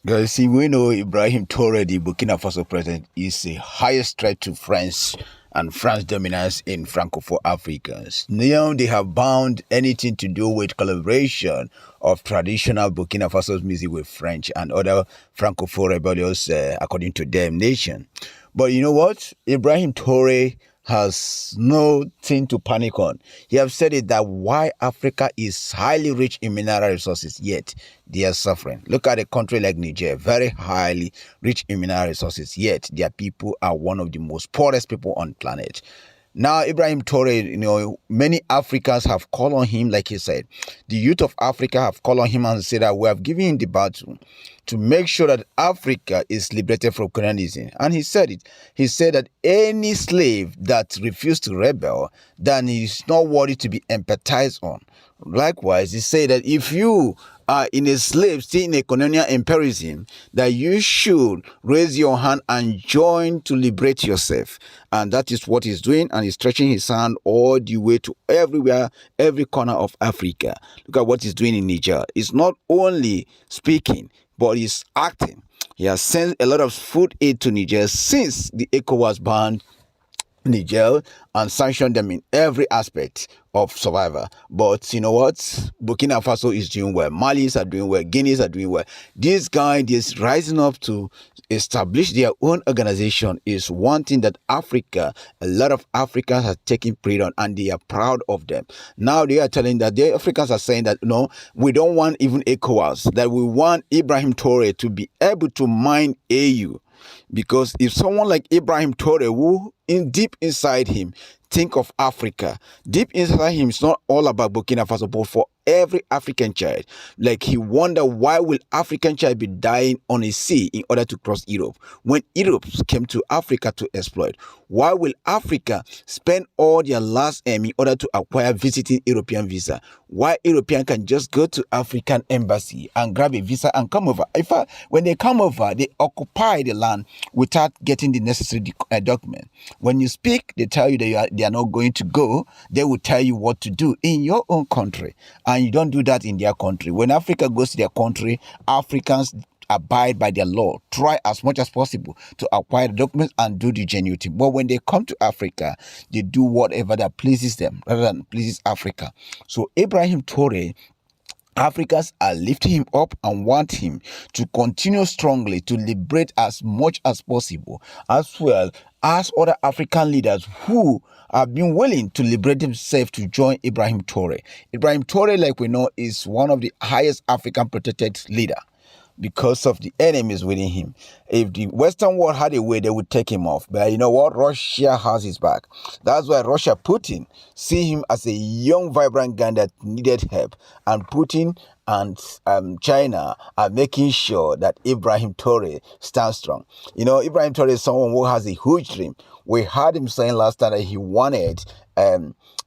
Guys, see, we know Ibrahim Traore, the Burkina Faso president, is the highest threat to France and France dominance in Francophone Africans. Now they have bound anything to do with collaboration of traditional Burkina Faso's music with French and other Francophone rebellious, according to them, nation. But you know what? Ibrahim Traore has nothing to panic on. He have said it that why Africa is highly rich in mineral resources, yet they are suffering. Look at a country like Niger, very highly rich in mineral resources, yet their people are one of the most poorest people on planet. Now, Ibrahim Traore, many Africans have called on him, like he said. The youth of Africa have called on him and said that we have given him the battle to make sure that Africa is liberated from colonialism. And he said it. He said that any slave that refused to rebel, then he's not worthy to be empathized on. Likewise, he said that if you are in a slave, still in a colonial imperialism, that you should raise your hand and join to liberate yourself. And that is what he's doing, and he's stretching his hand all the way to everywhere, every corner of Africa. Look at what he's doing in Niger. It's not only speaking, but he's acting. He has sent a lot of food aid to Niger since the ECOWAS banned Niger and sanctioned them in every aspect of survival. But you know what? Burkina Faso is doing well. Malis are doing well. Guineas are doing well. This guy is rising up to establish their own organization is one thing that Africa, a lot of Africans have taken pride on, and they are proud of them. Now they are telling that the Africans are saying that no, we don't want even ECOWAS, that we want Ibrahim Traore to be able to mine AU. Because if someone like Ibrahim Traore, who deep inside him think of Africa, deep inside him, it's not all about Burkina Faso, but for every African child, like he wonder why will African child be dying on a sea in order to cross Europe when Europeans came to Africa to exploit? Why will Africa spend all their last aim in order to acquire visiting European visa? Why European can just go to African embassy and grab a visa and come over? In fact, when they come over, they occupy the land without getting the necessary document. When you speak, they tell you that they are not going to go. They will tell you what to do in your own country, and you don't do that in their country. When Africa goes to their country, Africans abide by their law, try as much as possible to acquire the documents and do the genuine thing. But when they come to Africa, they do whatever that pleases them rather than pleases Africa. So Ibrahim Traore, Africans are lifting him up and want him to continue strongly to liberate as much as possible, as well as other African leaders who have been willing to liberate themselves to join Ibrahim Traore. Ibrahim Traore, like we know, is one of the highest African protected leader because of the enemies within him. If the Western world had a way, they would take him off. But you know what? Russia has his back. That's why Russia, Putin, see him as a young, vibrant guy that needed help. And Putin and China are making sure that Ibrahim Traore stands strong. You know, Ibrahim Traore is someone who has a huge dream. We heard him saying last time that he wanted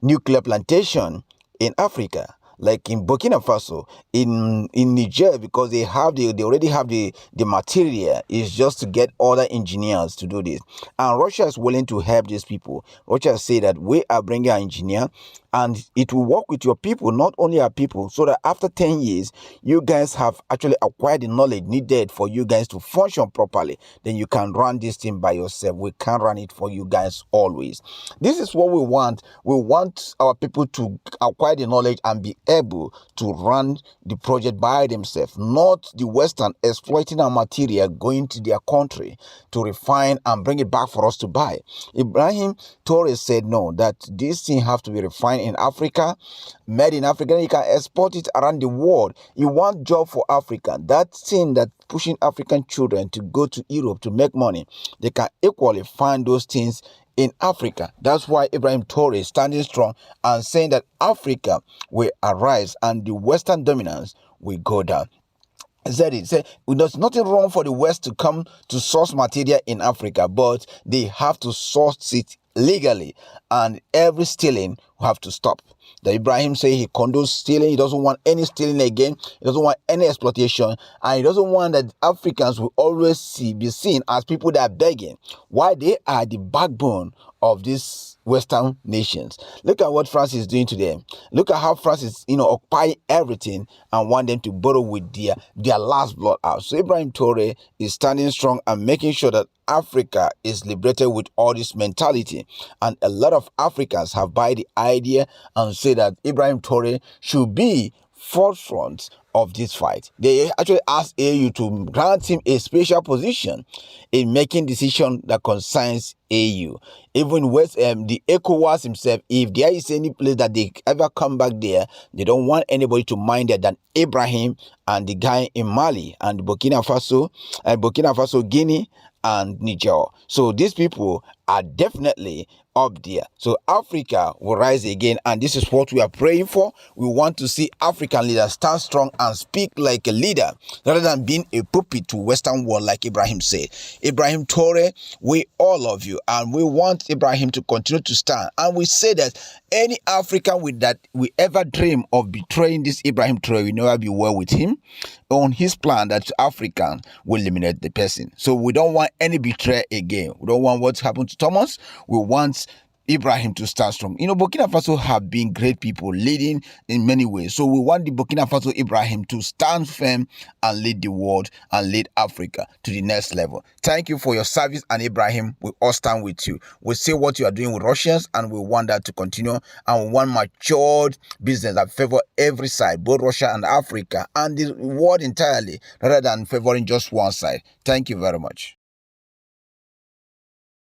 nuclear plantation in Africa, like in Burkina Faso, in Niger, because they already have the material. It's just to get other engineers to do this. And Russia is willing to help these people. Russia say that we are bringing an engineer, and it will work with your people, not only our people, so that after 10 years, you guys have actually acquired the knowledge needed for you guys to function properly. Then you can run this thing by yourself. We can't run it for you guys always. This is what we want. We want our people to acquire the knowledge and be able to run the project by themselves, not the Western exploiting our material, going to their country to refine and bring it back for us to buy. Ibrahim Traore said no, that this thing have to be refined in Africa, made in Africa, and you can export it around the world. You want job for Africa. That thing that pushing African children to go to Europe to make money, they can equally find those things in Africa. That's why Ibrahim Traore is standing strong and saying that Africa will arise and the Western dominance will go down. Said it. Said there's nothing wrong for the West to come to source material in Africa, but they have to source it legally, and every stealing will have to stop. The Ibrahim say he condones stealing. He doesn't want any stealing again. He doesn't want any exploitation, and he doesn't want that Africans will always be seen as people that are begging. Why? They are the backbone of this Western nations. Look at what France is doing to them. Look at how France is, occupying everything and want them to borrow with their last blood out. So Ibrahim Traore is standing strong and making sure that Africa is liberated with all this mentality. And a lot of Africans have buy the idea and say that Ibrahim Traore should be forefront of this fight. They actually asked AU to grant him a special position in making decisions that concerns AU. Even with the ECOWAS himself, if there is any place that they ever come back there, they don't want anybody to mind that than Ibrahim and the guy in Mali and Burkina Faso, Guinea, and Niger. So these people are definitely up there. So Africa will rise again, and this is what we are praying for. We want to see African leaders stand strong and speak like a leader rather than being a puppet to Western world, like Ibrahim said. Ibrahim Traore, we all love you, and we want Ibrahim to continue to stand. And we say that any African with that we ever dream of betraying this Ibrahim Traore will never be well with him on his plan that African will eliminate the person. So we don't want any betrayal again. We don't want what happened to Thomas. We want Ibrahim to stand strong. Burkina Faso have been great people leading in many ways. So we want the Burkina Faso Ibrahim to stand firm and lead the world and lead Africa to the next level. Thank you for your service, and Ibrahim, we all stand with you. We see what you are doing with Russians, and we want that to continue, and we want matured business that favor every side, both Russia and Africa and the world entirely, rather than favoring just one side. Thank you very much.